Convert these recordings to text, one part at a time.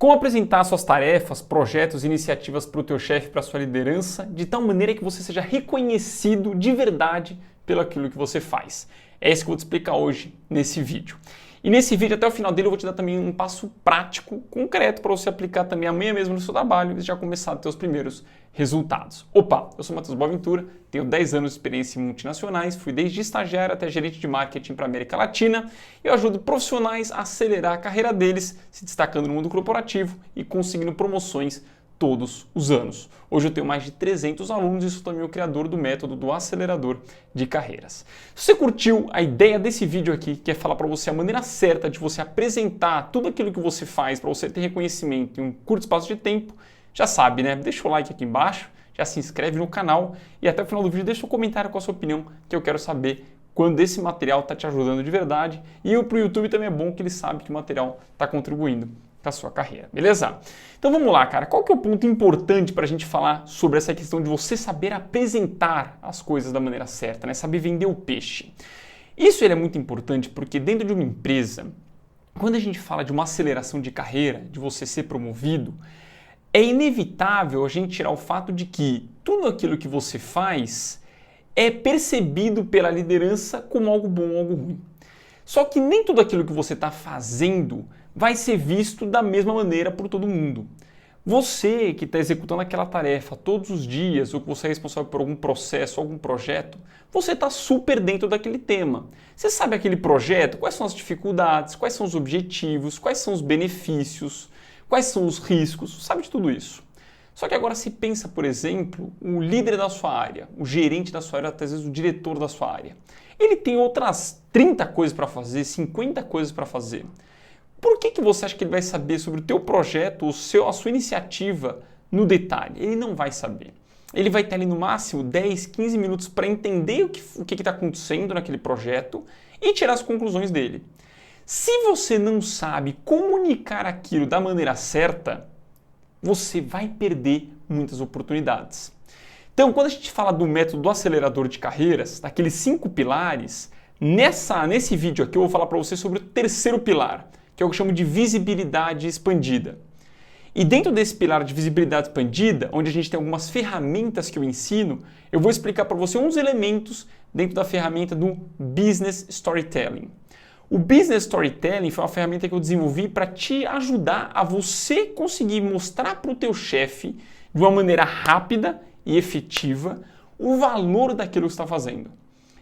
Como apresentar suas tarefas, projetos e iniciativas para o teu chefe, para a sua liderança, de tal maneira que você seja reconhecido de verdade pelo aquilo que você faz. É isso que eu vou te explicar hoje nesse vídeo. E nesse vídeo, até o final dele, eu vou te dar também um passo prático, concreto, para você aplicar também amanhã mesmo no seu trabalho e já começar a ter os primeiros resultados. Opa, eu sou Matheus Boaventura, tenho 10 anos de experiência em multinacionais, fui desde estagiário até gerente de marketing para a América Latina e eu ajudo profissionais a acelerar a carreira deles, se destacando no mundo corporativo e conseguindo promoções todos os anos. Hoje eu tenho mais de 300 alunos e sou também o criador do método do acelerador de carreiras. Se você curtiu a ideia desse vídeo aqui, que é falar para você a maneira certa de você apresentar tudo aquilo que você faz para você ter reconhecimento em um curto espaço de tempo, já sabe, né? Deixa o like aqui embaixo, já se inscreve no canal e até o final do vídeo deixa um comentário com a sua opinião, que eu quero saber quando esse material está te ajudando de verdade. E para o YouTube também é bom que ele sabe que o material está contribuindo com a sua carreira, beleza? Então vamos lá, cara. Qual que é o ponto importante para a gente falar sobre essa questão de você saber apresentar as coisas da maneira certa, né? Saber vender o peixe. Isso ele é muito importante porque dentro de uma empresa, quando a gente fala de uma aceleração de carreira, de você ser promovido, é inevitável a gente tirar o fato de que tudo aquilo que você faz é percebido pela liderança como algo bom ou algo ruim. Só que nem tudo aquilo que você está fazendo vai ser visto da mesma maneira por todo mundo. Você que está executando aquela tarefa todos os dias, ou que você é responsável por algum processo, algum projeto, você está super dentro daquele tema. Você sabe aquele projeto, quais são as dificuldades, quais são os objetivos, quais são os benefícios, quais são os riscos, sabe de tudo isso. Só que agora se pensa, por exemplo, o líder da sua área, o gerente da sua área, até às vezes o diretor da sua área. Ele tem outras 30 coisas para fazer, 50 coisas para fazer. Por que você acha que ele vai saber sobre o teu projeto, a sua iniciativa no detalhe? Ele não vai saber. Ele vai ter ali no máximo 10, 15 minutos para entender o que está acontecendo naquele projeto e tirar as conclusões dele. Se você não sabe comunicar aquilo da maneira certa, você vai perder muitas oportunidades. Então, quando a gente fala do método do acelerador de carreiras, daqueles 5 pilares, nesse vídeo aqui eu vou falar para você sobre o terceiro pilar, que é o que eu chamo de visibilidade expandida. E dentro desse pilar de visibilidade expandida, onde a gente tem algumas ferramentas que eu ensino, eu vou explicar para você uns elementos dentro da ferramenta do Business Storytelling. O Business Storytelling foi uma ferramenta que eu desenvolvi para te ajudar a você conseguir mostrar para o teu chefe, de uma maneira rápida e efetiva, o valor daquilo que você está fazendo.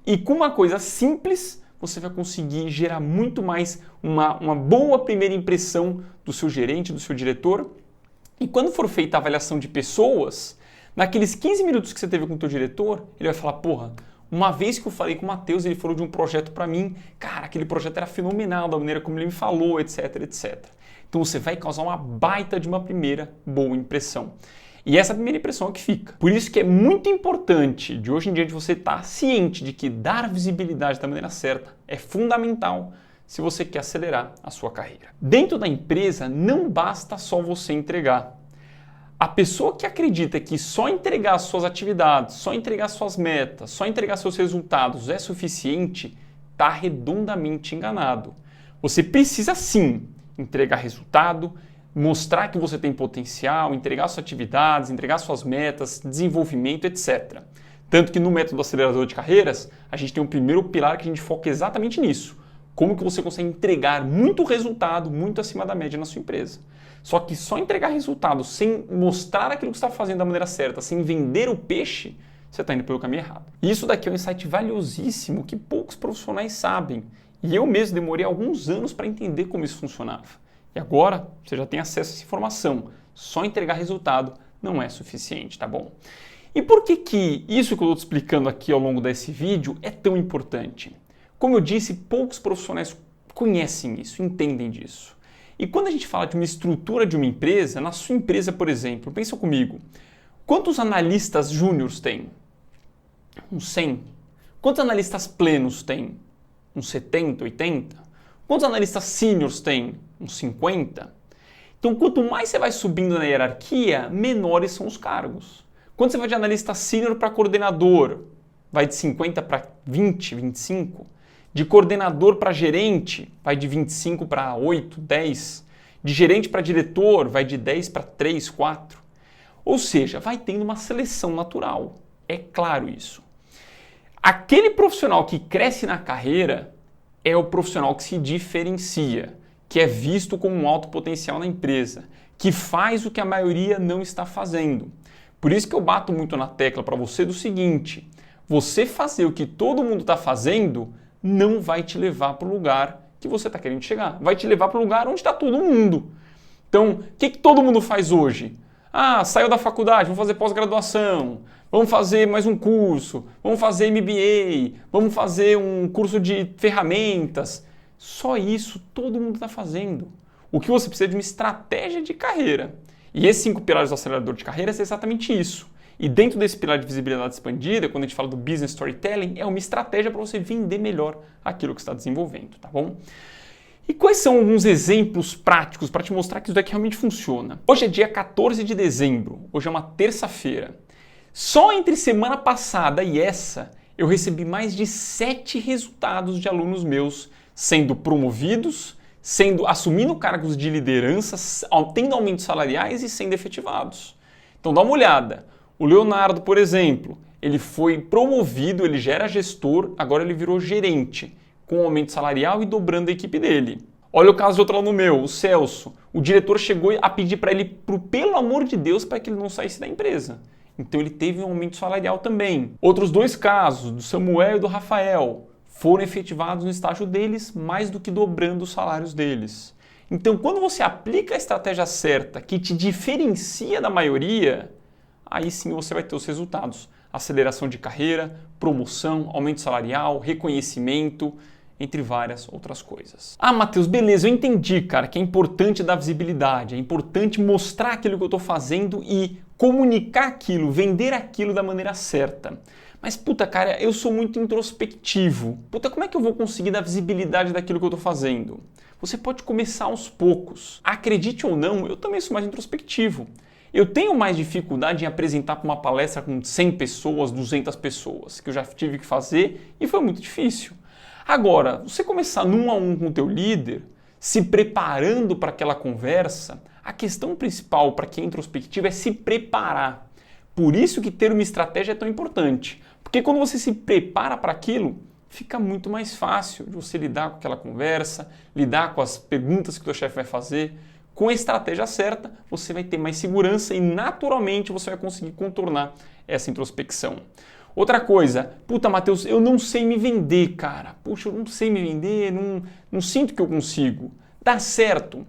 E com uma coisa simples, você vai conseguir gerar muito mais uma boa primeira impressão do seu gerente, do seu diretor. E quando for feita a avaliação de pessoas, naqueles 15 minutos que você teve com o teu diretor, ele vai falar, porra, uma vez que eu falei com o Matheus, ele falou de um projeto para mim, cara, aquele projeto era fenomenal, da maneira como ele me falou, etc, etc. Então você vai causar uma baita de uma primeira boa impressão. E essa primeira impressão é que fica. Por isso que é muito importante, de hoje em diante, você estar ciente de que dar visibilidade da maneira certa é fundamental se você quer acelerar a sua carreira. Dentro da empresa, não basta só você entregar. A pessoa que acredita que só entregar as suas atividades, só entregar suas metas, só entregar seus resultados é suficiente, está redondamente enganado. Você precisa sim entregar resultado, mostrar que você tem potencial, entregar suas atividades, entregar suas metas, desenvolvimento, etc. Tanto que no método acelerador de carreiras, a gente tem um primeiro pilar que a gente foca exatamente nisso. Como que você consegue entregar muito resultado, muito acima da média na sua empresa. Só que só entregar resultado sem mostrar aquilo que você está fazendo da maneira certa, sem vender o peixe, você está indo pelo caminho errado. Isso daqui é um insight valiosíssimo que poucos profissionais sabem. E eu mesmo demorei alguns anos para entender como isso funcionava. E agora você já tem acesso a essa informação. Só entregar resultado não é suficiente, tá bom? E por que isso que eu estou te explicando aqui ao longo desse vídeo é tão importante? Como eu disse, poucos profissionais conhecem isso, entendem disso. E quando a gente fala de uma estrutura de uma empresa, na sua empresa, por exemplo, pensa comigo, quantos analistas júniores tem? Uns 100. Quantos analistas plenos tem? Uns 70, 80. Quantos analistas sêniores tem? Uns 50. Então, quanto mais você vai subindo na hierarquia, menores são os cargos. Quando você vai de analista sênior para coordenador, vai de 50 para 20, 25. De coordenador para gerente, vai de 25 para 8, 10. De gerente para diretor, vai de 10 para 3, 4. Ou seja, vai tendo uma seleção natural. É claro isso. Aquele profissional que cresce na carreira é o profissional que se diferencia, que é visto com um alto potencial na empresa, que faz o que a maioria não está fazendo. Por isso que eu bato muito na tecla para você do seguinte: você fazer o que todo mundo está fazendo não vai te levar para o lugar que você está querendo chegar. Vai te levar para o lugar onde está todo mundo. Então, o que todo mundo faz hoje? Ah, saiu da faculdade, vamos fazer pós-graduação, vamos fazer mais um curso, vamos fazer MBA, vamos fazer um curso de ferramentas. Só isso todo mundo está fazendo. O que você precisa é de uma estratégia de carreira. E esses 5 pilares do acelerador de carreira é exatamente isso. E dentro desse pilar de visibilidade expandida, quando a gente fala do business storytelling, é uma estratégia para você vender melhor aquilo que você está desenvolvendo, tá bom? E quais são alguns exemplos práticos para te mostrar que isso daqui realmente funciona? Hoje é dia 14 de dezembro, hoje é uma terça-feira. Só entre semana passada e essa, eu recebi mais de 7 resultados de alunos meus sendo promovidos, assumindo cargos de liderança, tendo aumentos salariais e sendo efetivados. Então dá uma olhada. O Leonardo, por exemplo, ele foi promovido, ele já era gestor, agora ele virou gerente, com aumento salarial e dobrando a equipe dele. Olha o caso de outro aluno meu, o Celso. O diretor chegou a pedir para ele, pelo amor de Deus, para que ele não saísse da empresa. Então ele teve um aumento salarial também. Outros 2 casos, do Samuel e do Rafael, foram efetivados no estágio deles, mais do que dobrando os salários deles. Então, quando você aplica a estratégia certa, que te diferencia da maioria, aí sim você vai ter os resultados. Aceleração de carreira, promoção, aumento salarial, reconhecimento, entre várias outras coisas. Ah, Matheus, beleza, eu entendi, cara, que é importante dar visibilidade, é importante mostrar aquilo que eu estou fazendo e comunicar aquilo, vender aquilo da maneira certa. Mas, puta, cara, eu sou muito introspectivo. Puta, como é que eu vou conseguir dar visibilidade daquilo que eu estou fazendo? Você pode começar aos poucos. Acredite ou não, eu também sou mais introspectivo. Eu tenho mais dificuldade em apresentar para uma palestra com 100 pessoas, 200 pessoas, que eu já tive que fazer e foi muito difícil. Agora, você começar num a um com o teu líder, se preparando para aquela conversa, a questão principal para quem é introspectivo é se preparar. Por isso que ter uma estratégia é tão importante. Porque quando você se prepara para aquilo, fica muito mais fácil de você lidar com aquela conversa, lidar com as perguntas que o teu chefe vai fazer. Com a estratégia certa, você vai ter mais segurança e naturalmente você vai conseguir contornar essa introspecção. Outra coisa, puta, Matheus, eu não sei me vender, cara. Puxa, eu não sei me vender, não sinto que eu consigo. Dá certo.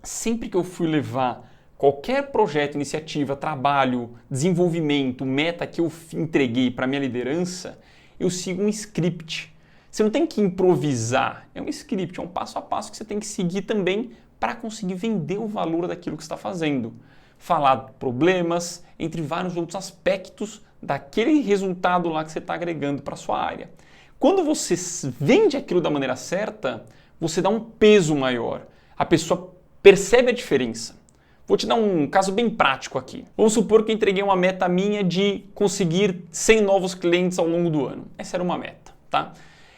Sempre que eu fui levar qualquer projeto, iniciativa, trabalho, desenvolvimento, meta que eu entreguei para minha liderança, eu sigo um script. Você não tem que improvisar, é um script, é um passo a passo que você tem que seguir também para conseguir vender o valor daquilo que você está fazendo. Falar problemas, entre vários outros aspectos daquele resultado lá que você está agregando para a sua área. Quando você vende aquilo da maneira certa, você dá um peso maior. A pessoa percebe a diferença. Vou te dar um caso bem prático aqui. Vamos supor que eu entreguei uma meta minha de conseguir 100 novos clientes ao longo do ano. Essa era uma meta, tá?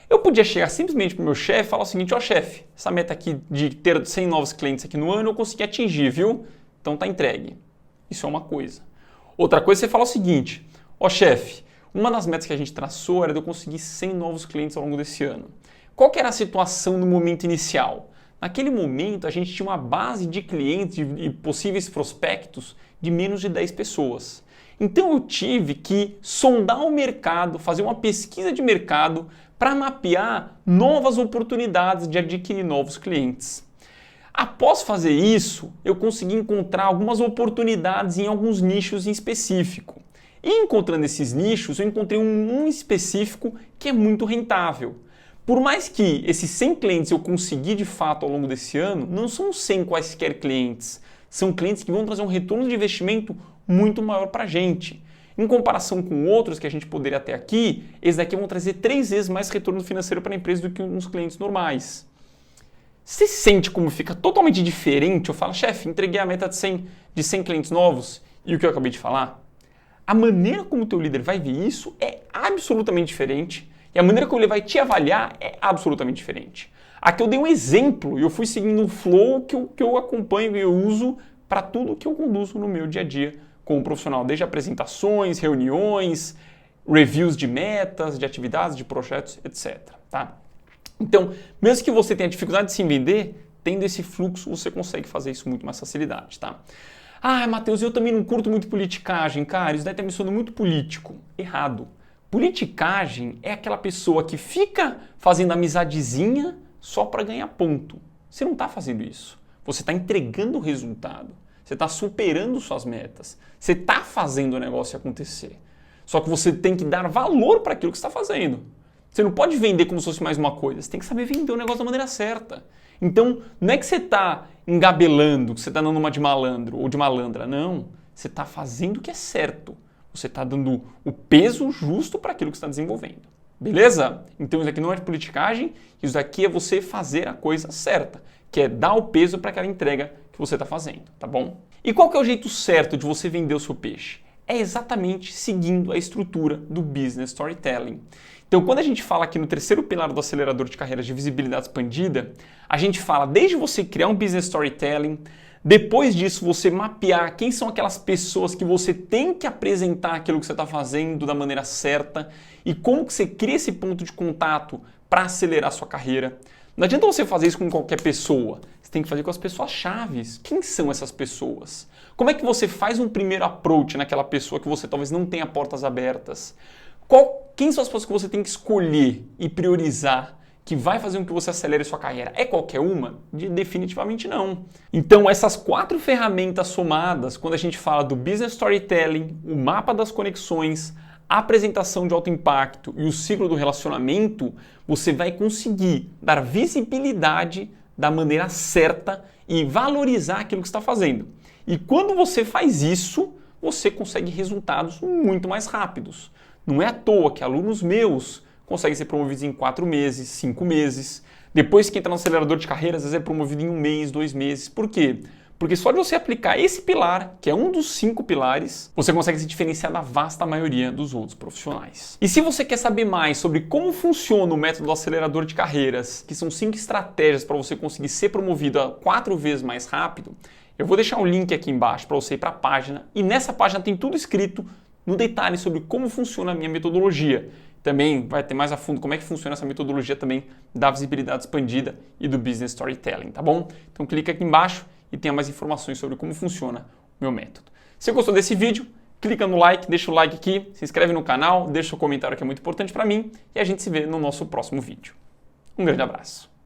Eu podia chegar simplesmente para o meu chefe e falar o seguinte: ó chefe, essa meta aqui de ter 100 novos clientes aqui no ano eu consegui atingir, viu? Então tá entregue. Isso é uma coisa. Outra coisa é você falar o seguinte: ó chefe, uma das metas que a gente traçou era de eu conseguir 100 novos clientes ao longo desse ano. Qual que era a situação no momento inicial? Naquele momento, a gente tinha uma base de clientes e possíveis prospectos de menos de 10 pessoas. Então eu tive que sondar o mercado, fazer uma pesquisa de mercado para mapear novas oportunidades de adquirir novos clientes. Após fazer isso, eu consegui encontrar algumas oportunidades em alguns nichos em específico. E encontrando esses nichos, eu encontrei um específico que é muito rentável. Por mais que esses 100 clientes eu consegui de fato ao longo desse ano, não são 100 quaisquer clientes. São clientes que vão trazer um retorno de investimento muito maior para a gente. Em comparação com outros que a gente poderia ter aqui, esses daqui vão trazer 3 vezes mais retorno financeiro para a empresa do que uns clientes normais. Você sente como fica totalmente diferente? Eu falo, chefe, entreguei a meta de 100 clientes novos e o que eu acabei de falar? A maneira como o teu líder vai ver isso é absolutamente diferente. E a maneira como ele vai te avaliar é absolutamente diferente. Aqui eu dei um exemplo e eu fui seguindo um flow que eu acompanho e eu uso para tudo que eu conduzo no meu dia a dia como profissional, desde apresentações, reuniões, reviews de metas, de atividades, de projetos, etc. Tá? Então, mesmo que você tenha dificuldade de se vender, tendo esse fluxo, você consegue fazer isso com muito mais facilidade. Tá? Ah, Matheus, eu também não curto muito politicagem. Cara, isso daí tá me soando muito político. Errado. Politicagem é aquela pessoa que fica fazendo amizadezinha só para ganhar ponto. Você não está fazendo isso. Você está entregando o resultado. Você está superando suas metas. Você está fazendo o negócio acontecer. Só que você tem que dar valor para aquilo que você está fazendo. Você não pode vender como se fosse mais uma coisa. Você tem que saber vender o negócio da maneira certa. Então, não é que você está engabelando, que você está dando uma de malandro ou de malandra. Não. Você está fazendo o que é certo. Você está dando o peso justo para aquilo que você está desenvolvendo. Beleza? Então isso aqui não é de politicagem, isso daqui é você fazer a coisa certa, que é dar o peso para aquela entrega que você está fazendo, tá bom? E qual que é o jeito certo de você vender o seu peixe? É exatamente seguindo a estrutura do Business Storytelling. Então, quando a gente fala aqui no terceiro pilar do acelerador de carreiras de visibilidade expandida, a gente fala desde você criar um Business Storytelling, depois disso você mapear quem são aquelas pessoas que você tem que apresentar aquilo que você está fazendo da maneira certa e como que você cria esse ponto de contato para acelerar a sua carreira. Não adianta você fazer isso com qualquer pessoa, você tem que fazer com as pessoas chaves. Quem são essas pessoas? Como é que você faz um primeiro approach naquela pessoa que você talvez não tenha portas abertas? Quem são as pessoas que você tem que escolher e priorizar que vai fazer com que você acelere sua carreira? É qualquer uma? Definitivamente não. Então, essas 4 ferramentas somadas, quando a gente fala do Business Storytelling, o mapa das conexões, a apresentação de alto impacto e o ciclo do relacionamento, você vai conseguir dar visibilidade da maneira certa e valorizar aquilo que você está fazendo. E quando você faz isso, você consegue resultados muito mais rápidos. Não é à toa que alunos meus conseguem ser promovidos em 4 meses, 5 meses. Depois que entra no acelerador de carreiras, às vezes é promovido em 1 mês, 2 meses. Por quê? Porque só de você aplicar esse pilar, que é um dos 5 pilares, você consegue se diferenciar da vasta maioria dos outros profissionais. E se você quer saber mais sobre como funciona o método do acelerador de carreiras, que são 5 estratégias para você conseguir ser promovido a 4 vezes mais rápido, eu vou deixar um link aqui embaixo para você ir para a página. E nessa página tem tudo escrito no detalhe sobre como funciona a minha metodologia. Também vai ter mais a fundo como é que funciona essa metodologia também da visibilidade expandida e do Business Storytelling, tá bom? Então clica aqui embaixo e tenha mais informações sobre como funciona o meu método. Se você gostou desse vídeo, clica no like, deixa o like aqui, se inscreve no canal, deixa o comentário que é muito importante para mim e a gente se vê no nosso próximo vídeo. Um grande abraço.